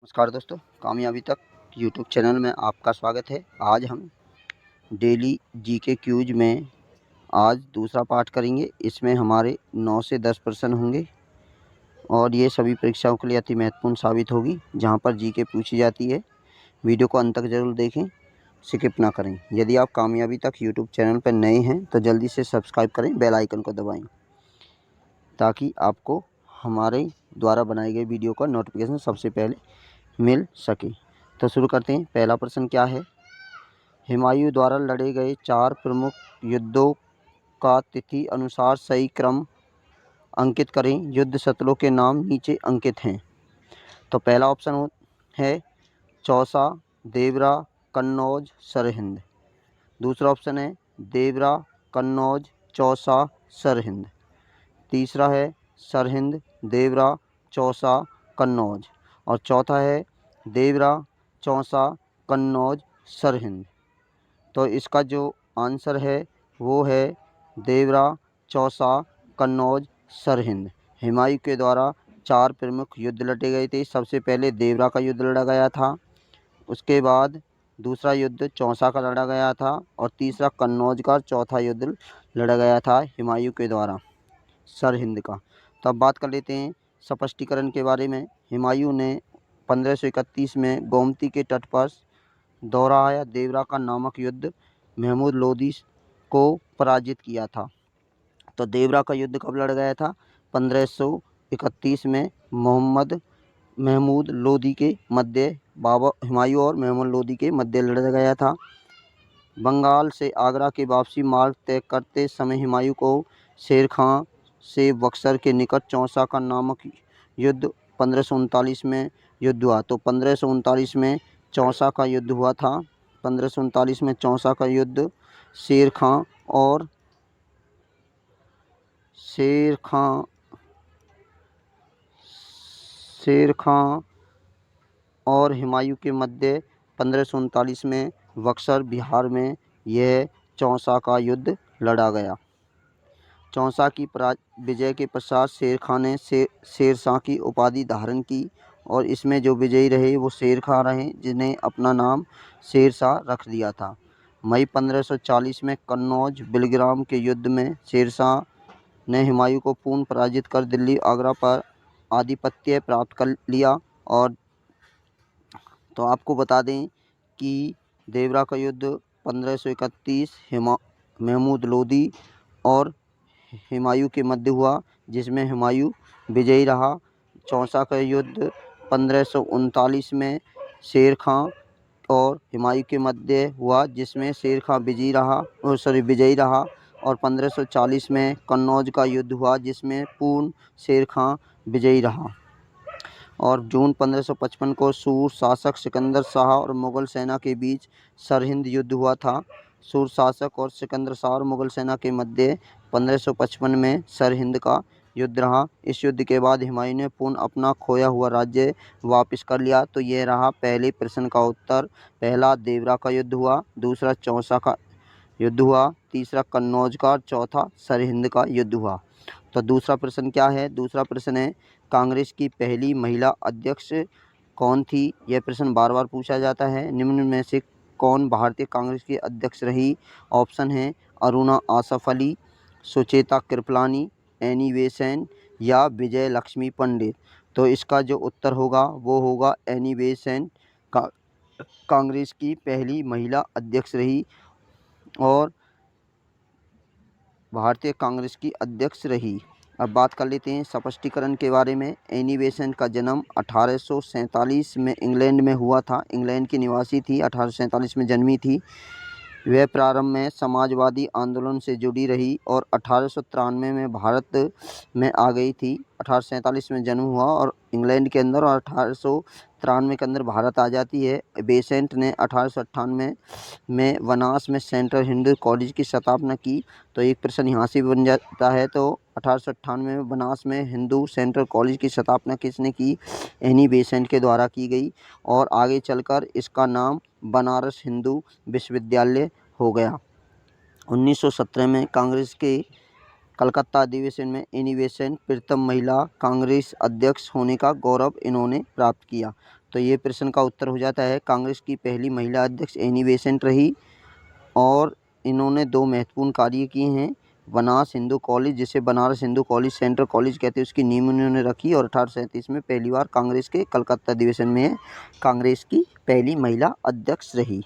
नमस्कार दोस्तों, कामयाबी तक यूट्यूब चैनल में आपका स्वागत है। आज हम डेली जीके क्यूज में आज दूसरा पार्ट करेंगे। इसमें हमारे 9 से 10 प्रश्न होंगे और ये सभी परीक्षाओं के लिए अति महत्वपूर्ण साबित होगी, जहां पर जीके पूछी जाती है। वीडियो को अंत तक जरूर देखें, स्किप ना करें। यदि आप कामयाबी तक यूट्यूब चैनल पर नए हैं तो जल्दी से सब्सक्राइब करें, बेल आइकन को दबाएँ ताकि आपको हमारे द्वारा बनाए गए वीडियो का नोटिफिकेशन सबसे पहले मिल सके। तो शुरू करते हैं। पहला प्रश्न क्या है? हुमायूं द्वारा लड़े गए 4 प्रमुख युद्धों का तिथि अनुसार सही क्रम अंकित करें। युद्ध स्थलों के नाम नीचे अंकित हैं। तो पहला ऑप्शन है चौसा, देवरा, कन्नौज, सरहिंद। दूसरा ऑप्शन है देवरा, कन्नौज, चौसा, सरहिंद। तीसरा है सरहिंद, देवरा, चौसा, कन्नौज। और चौथा है देवरा, चौसा, कन्नौज, सरहिंद। तो इसका जो आंसर है वो है देवरा, चौसा, कन्नौज, सरहिंद। हुमायूं के द्वारा 4 प्रमुख युद्ध लड़े गए थे। सबसे पहले देवरा का युद्ध लड़ा गया था, उसके बाद दूसरा युद्ध चौसा का लड़ा गया था और तीसरा कन्नौज का, चौथा युद्ध लड़ा गया था हुमायूं के द्वारा सरहिंद का। तो अब बात कर लेते हैं स्पष्टीकरण के बारे में। हुमायूं ने 1531 में गोमती के तट पर दोहराया देवरा का नामक युद्ध महमूद लोदी को पराजित किया था। तो देवरा का युद्ध कब लड़ा गया था? 1531 में महमूद लोदी के मध्य, बाबा हुमायूं और महमूद लोदी के मध्य लड़ा गया था। बंगाल से आगरा के वापसी मार्ग तय करते समय हुमायूं को शेर खां से बक्सर के निकट चौसा का नामक युद्ध 1539 में युद्ध हुआ। तो 1539 में चौसा का युद्ध हुआ था। 1539 में चौसा का युद्ध शेर खां और हुमायूं के मध्य 1539 में बक्सर, बिहार में यह चौसा का युद्ध लड़ा गया। चौसा की विजय के पश्चात शेर खां ने शेरशाह की उपाधि धारण की और इसमें जो विजयी रहे वो शेर खां रहे, जिन्हें अपना नाम शेरशाह रख दिया था। मई 1540 में कन्नौज बिलग्राम के युद्ध में शेरशाह ने हुमायूं को पूर्ण पराजित कर दिल्ली आगरा पर आधिपत्य प्राप्त कर लिया। और तो आपको बता दें कि देवरा का युद्ध 1531 महमूद लोदी और हुमायूं के मध्य हुआ, जिसमें हुमायूं विजयी रहा। चौसा का युद्ध 1539 में शेर खां और हुमायूं के मध्य हुआ, जिसमें शेर खां विजयी रहा। और 1540 में कन्नौज का युद्ध हुआ, जिसमें पूर्ण शेर खां विजयी रहा। और जून 1555 को सूर शासक सिकंदर शाह और मुगल सेना के बीच सरहिंद युद्ध हुआ था। सूर शासक और सिकंदर शाह और मुगल सेना के मध्य 1555 में सरहिंद का युद्ध रहा। इस युद्ध के बाद हुमायूं ने पूर्ण अपना खोया हुआ राज्य वापस कर लिया। तो यह रहा पहले प्रश्न का उत्तर। पहला देवरा का युद्ध हुआ, दूसरा चौसा का युद्ध हुआ, तीसरा कन्नौज का, चौथा सरहिंद का युद्ध हुआ। तो दूसरा प्रश्न क्या है? दूसरा प्रश्न है कांग्रेस की पहली महिला अध्यक्ष कौन थी? यह प्रश्न बार बार पूछा जाता है। निम्न में से कौन भारतीय कांग्रेस की अध्यक्ष रही? ऑप्शन है अरुणा आसफ अली, सुचेता कृपलानी, एनी बेसेंट या विजय लक्ष्मी पंडित। तो इसका जो उत्तर होगा वो होगा एनी बेसेंट कांग्रेस की पहली महिला अध्यक्ष रही और भारतीय कांग्रेस की अध्यक्ष रही। अब बात कर लेते हैं स्पष्टीकरण के बारे में। एनी बेसेंट का जन्म 1847 में इंग्लैंड में हुआ था। इंग्लैंड की निवासी थी, 1847 में जन्मी थी। वह प्रारंभ में समाजवादी आंदोलन से जुड़ी रही और 1893 में भारत में आ गई थी। 1847 में जन्म हुआ और इंग्लैंड के अंदर, और 1893 के अंदर भारत आ जाती है। बेसेंट ने 1898 में बनास में सेंट्रल हिंदू कॉलेज की स्थापना की। तो एक प्रश्न यहाँ से भी बन जाता है। तो 1898 में बनास में हिंदू सेंट्रल कॉलेज की स्थापना किसने की? एनी बेसेंट के द्वारा की गई और आगे चलकर इसका नाम बनारस हिंदू विश्वविद्यालय हो गया। 1917 में कांग्रेस के कलकत्ता अधिवेशन में एनी बेसेंट प्रथम महिला कांग्रेस अध्यक्ष होने का गौरव इन्होंने प्राप्त किया। तो ये प्रश्न का उत्तर हो जाता है कांग्रेस की पहली महिला अध्यक्ष एनी बेसेंट रही और इन्होंने 2 महत्वपूर्ण कार्य किए हैं। बनारस हिंदू कॉलेज, जिसे Banaras Hindu college central college कहते हैं, उसकी नींव उन्होंने रखी और 1837 में पहली बार कांग्रेस के कलकत्ता अधिवेशन में कांग्रेस की पहली महिला अध्यक्ष रही।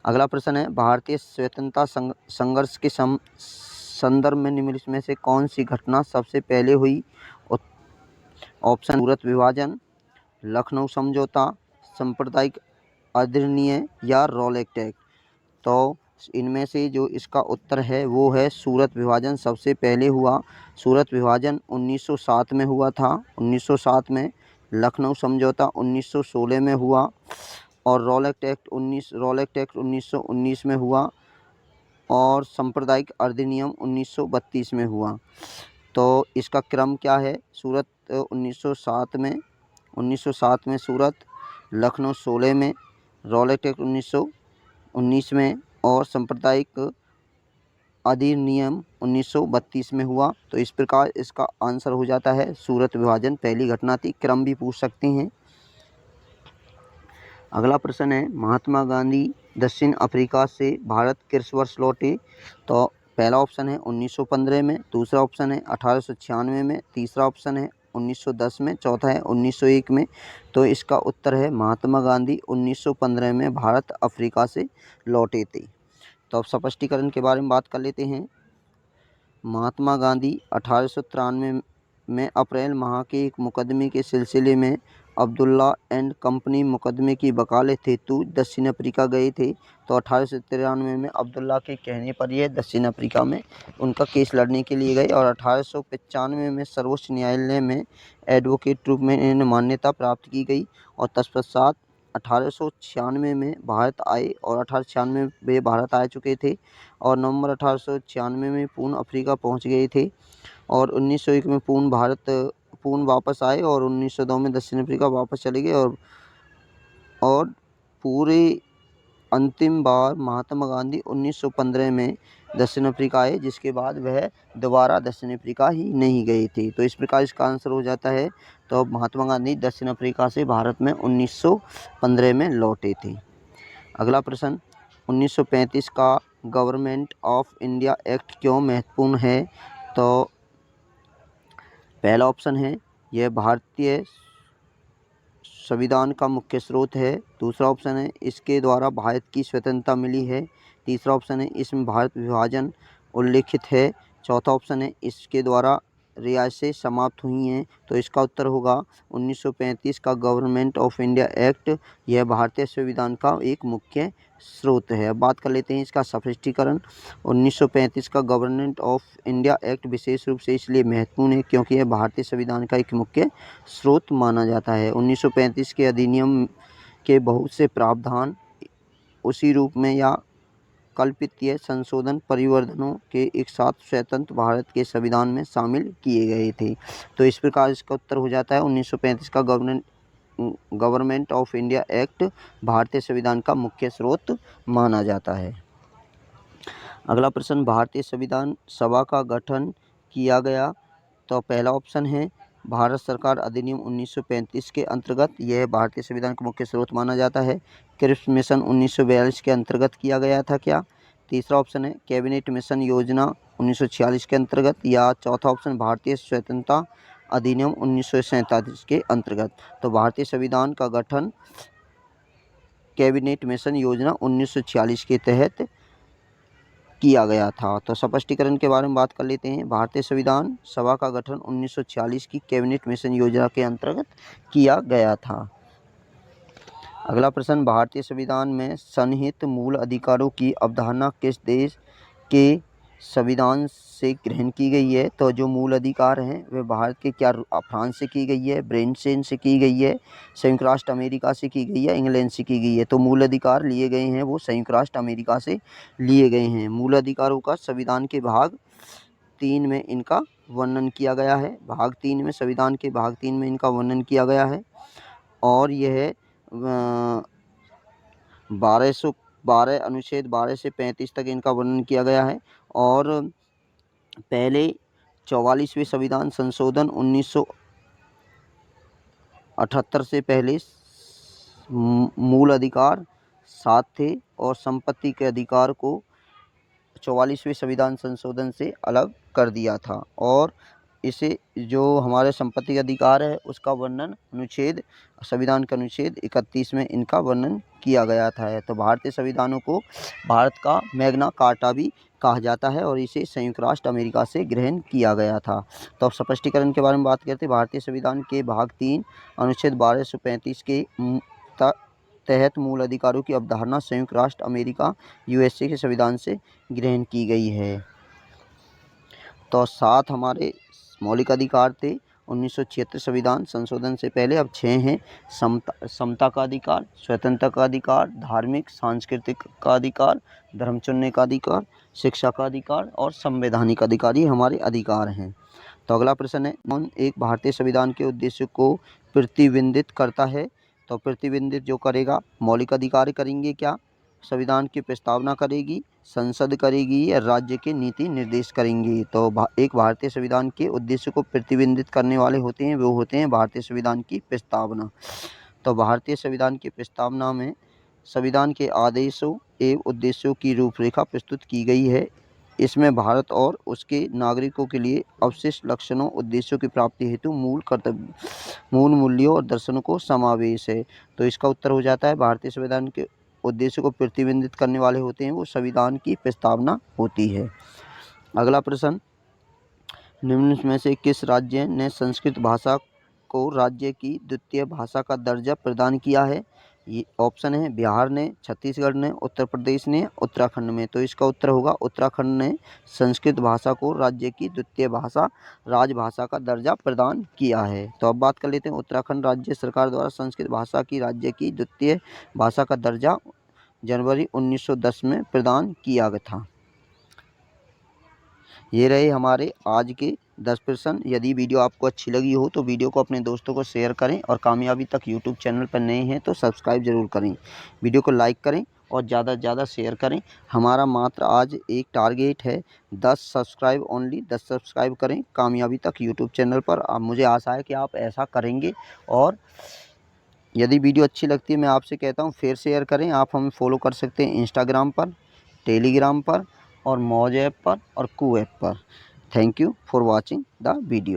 अगला प्रश्न है भारतीय स्वतंत्रता संघर्ष के संदर्भ में निम्नलिखित में से कौन सी घटना सबसे पहले हुई? ऑप्शन सूरत विभाजन, लखनऊ समझौता, सांप्रदायिक अधिनियम या रॉलेट एक्ट। तो इनमें से जो इसका उत्तर है वो है सूरत विभाजन सबसे पहले हुआ। सूरत विभाजन 1907 में हुआ था, 1907 में। लखनऊ समझौता 1916 में हुआ और रॉलेट एक्ट 1919 में हुआ और सांप्रदायिक अधिनियम 1932 में हुआ। तो इसका क्रम क्या है? सूरत 1907 में सूरत, लखनऊ 16 में, रॉलेट एक्ट 1919 में और सांप्रदायिक अधिनियम 1932 में हुआ। तो इस प्रकार इसका आंसर हो जाता है सूरत विभाजन पहली घटना थी। क्रम भी पूछ सकते हैं। अगला प्रश्न है महात्मा गांधी दक्षिण अफ्रीका से भारत किस वर्ष लौटे? तो पहला ऑप्शन है 1915 में, दूसरा ऑप्शन है 1896 में, तीसरा ऑप्शन है 1910 में, चौथा है 1901 में। तो इसका उत्तर है महात्मा गांधी 1915 में भारत अफ्रीका से लौटे थे। तो अब स्पष्टीकरण के बारे में बात कर लेते हैं। महात्मा गांधी 1893 में अप्रैल माह के एक मुकदमे के सिलसिले में अब्दुल्ला एंड कंपनी मुकदमे की वकालत हेतु दक्षिण अफ्रीका गए थे। तो 1893 में अब्दुल्ला के कहने पर यह दक्षिण अफ्रीका में उनका केस लड़ने के लिए गए और 1895 में सर्वोच्च न्यायालय में एडवोकेट रूप में इन्हें मान्यता प्राप्त की गई और तत्पश्चात 1896 में भारत आए और 1896 में वे भारत आ चुके थे और नवंबर 1896 में पूर्ण अफ्रीका पहुंच गए थे और 1901 में पूर्ण वापस आए और 1902 में दक्षिण अफ्रीका वापस चले गए और पूरे अंतिम बार महात्मा गांधी 1915 में दक्षिण अफ्रीका आए, जिसके बाद वह दोबारा दक्षिण अफ्रीका ही नहीं गए थे। तो इस प्रकार इसका आंसर हो जाता है। तो महात्मा गांधी दक्षिण अफ्रीका से भारत में 1915 में लौटे थे। अगला प्रश्न 1935 का गवर्नमेंट ऑफ इंडिया एक्ट क्यों महत्वपूर्ण है? तो पहला ऑप्शन है यह भारतीय संविधान का मुख्य स्रोत है, दूसरा ऑप्शन है इसके द्वारा भारत की स्वतंत्रता मिली है, तीसरा ऑप्शन है इसमें भारत विभाजन उल्लेखित है, चौथा ऑप्शन है इसके द्वारा रियासतें समाप्त हुई हैं। तो इसका उत्तर होगा 1935 का गवर्नमेंट ऑफ इंडिया एक्ट। यह भारतीय संविधान का एक मुख्य स्रोत है। अब बात कर लेते हैं इसका स्पष्टीकरण। 1935 का गवर्नमेंट ऑफ इंडिया एक्ट विशेष रूप से इसलिए महत्वपूर्ण है क्योंकि यह भारतीय संविधान का एक मुख्य स्रोत माना जाता है। 1935 के अधिनियम के बहुत से प्रावधान उसी रूप में या कल्पितीय संशोधन परिवर्तनों के एक साथ स्वतंत्र भारत के संविधान में शामिल किए गए थे। तो इस प्रकार इसका उत्तर हो जाता है 1935 का गवर्नमेंट ऑफ इंडिया एक्ट भारतीय संविधान का मुख्य स्रोत माना जाता है। अगला प्रश्न भारतीय संविधान सभा का गठन किया गया। तो पहला ऑप्शन है भारत सरकार अधिनियम 1935 के अंतर्गत, यह भारतीय संविधान का मुख्य स्रोत माना जाता है। क्रिप्स मिशन 1942 के अंतर्गत किया गया था क्या? तीसरा ऑप्शन है कैबिनेट मिशन योजना 1946 के अंतर्गत, या चौथा ऑप्शन भारतीय स्वतंत्रता अधिनियम 1947 के अंतर्गत। तो भारतीय संविधान का गठन कैबिनेट मिशन योजना 1946 के तहत किया गया था। तो स्पष्टीकरण के बारे में बात कर लेते हैं। भारतीय संविधान सभा का गठन 1946 की कैबिनेट मिशन योजना के अंतर्गत किया गया था। अगला प्रश्न भारतीय संविधान में सन्निहित मूल अधिकारों की अवधारणा किस देश के संविधान से ग्रहण की गई है? तो जो मूल अधिकार हैं वे भारत के फ्रांस से की गई है, ब्रिटेन से की गई है, संयुक्त राष्ट्र अमेरिका से की गई है, इंग्लैंड से की गई है। तो मूल अधिकार लिए गए हैं वो संयुक्त राष्ट्र अमेरिका से लिए गए हैं। मूल अधिकारों का संविधान के भाग 3 में इनका वर्णन किया गया है। भाग 3 में संविधान के भाग 3 में इनका वर्णन किया गया है और यह 12 अनुच्छेद 12 से 35 तक इनका वर्णन किया गया है और पहले 44वें संविधान संशोधन 1978 से पहले मूल अधिकार 7 थे और संपत्ति के अधिकार को 44वें संविधान संशोधन से अलग कर दिया था। और इसे जो हमारे संपत्ति का अधिकार है उसका वर्णन संविधान के अनुच्छेद 31 में इनका वर्णन किया गया था। तो भारतीय संविधानों को भारत का मैग्ना कार्टा भी कहा जाता है और इसे संयुक्त राष्ट्र अमेरिका से ग्रहण किया गया था। तो अब स्पष्टीकरण के बारे में बात करते हैं। भारतीय संविधान के भाग 3 अनुच्छेद 1235 के तहत मूल अधिकारों की अवधारणा संयुक्त राष्ट्र अमेरिका यूएसए के संविधान से ग्रहण की गई है। तो 7 हमारे मौलिक अधिकार थे 1976 संविधान संशोधन से पहले। अब 6 हैं समता का अधिकार, स्वतंत्रता का अधिकार, धार्मिक सांस्कृतिक का अधिकार, धर्म चुनने का अधिकार, शिक्षा का अधिकार और संवैधानिक अधिकार, ये हमारे अधिकार हैं। तो अगला प्रश्न है, कौन एक भारतीय संविधान के उद्देश्य को प्रतिबिंबित करता है? तो प्रतिबिंबित जो करेगा मौलिक अधिकार करेंगे क्या, संविधान की प्रस्तावना करेगी, संसद करेगी या राज्य के नीति निर्देश करेंगी। तो एक भारतीय संविधान के उद्देश्य को प्रतिबिंबित करने वाले होते हैं, वो होते हैं भारतीय संविधान की प्रस्तावना। तो भारतीय संविधान की प्रस्तावना में संविधान के आदेशों एवं उद्देश्यों की रूपरेखा प्रस्तुत की गई है। इसमें भारत और उसके नागरिकों के लिए अवशिष्ट लक्षणों उद्देश्यों की प्राप्ति हेतु मूल मूल्यों और दर्शनों को समावेश है। तो इसका उत्तर हो जाता है भारतीय संविधान के उद्देश्य को प्रतिबिंबित करने वाले होते हैं वो संविधान की प्रस्तावना होती है। अगला प्रश्न, निम्न में से किस राज्य ने संस्कृत भाषा को राज्य की द्वितीय भाषा का दर्जा प्रदान किया है? ये ऑप्शन है बिहार ने, छत्तीसगढ़ ने, उत्तर प्रदेश ने, उत्तराखंड में। तो इसका उत्तर होगा उत्तराखंड ने संस्कृत भाषा को राज्य की द्वितीय भाषा राजभाषा का दर्जा प्रदान किया है। तो अब बात कर लेते हैं उत्तराखंड राज्य सरकार द्वारा संस्कृत भाषा की राज्य की द्वितीय भाषा का दर्जा जनवरी 1910 में प्रदान किया गया था। ये रहे हमारे आज के 10 प्रश्न। यदि वीडियो आपको अच्छी लगी हो तो वीडियो को अपने दोस्तों को शेयर करें और कामयाबी तक यूट्यूब चैनल पर नए हैं तो सब्सक्राइब ज़रूर करें। वीडियो को लाइक करें और ज़्यादा से ज़्यादा शेयर करें। हमारा मात्र आज एक टारगेट है 10 सब्सक्राइब, ओनली 10 सब्सक्राइब करें कामयाबी तक यूट्यूब चैनल पर। अब मुझे आशा है कि आप ऐसा करेंगे। और यदि वीडियो अच्छी लगती है मैं आपसे कहता हूँ फिर शेयर करें। आप हमें फॉलो कर सकते हैं इंस्टाग्राम पर, टेलीग्राम पर और मौज ऐप पर और कू ऐप पर। Thank you for watching the video.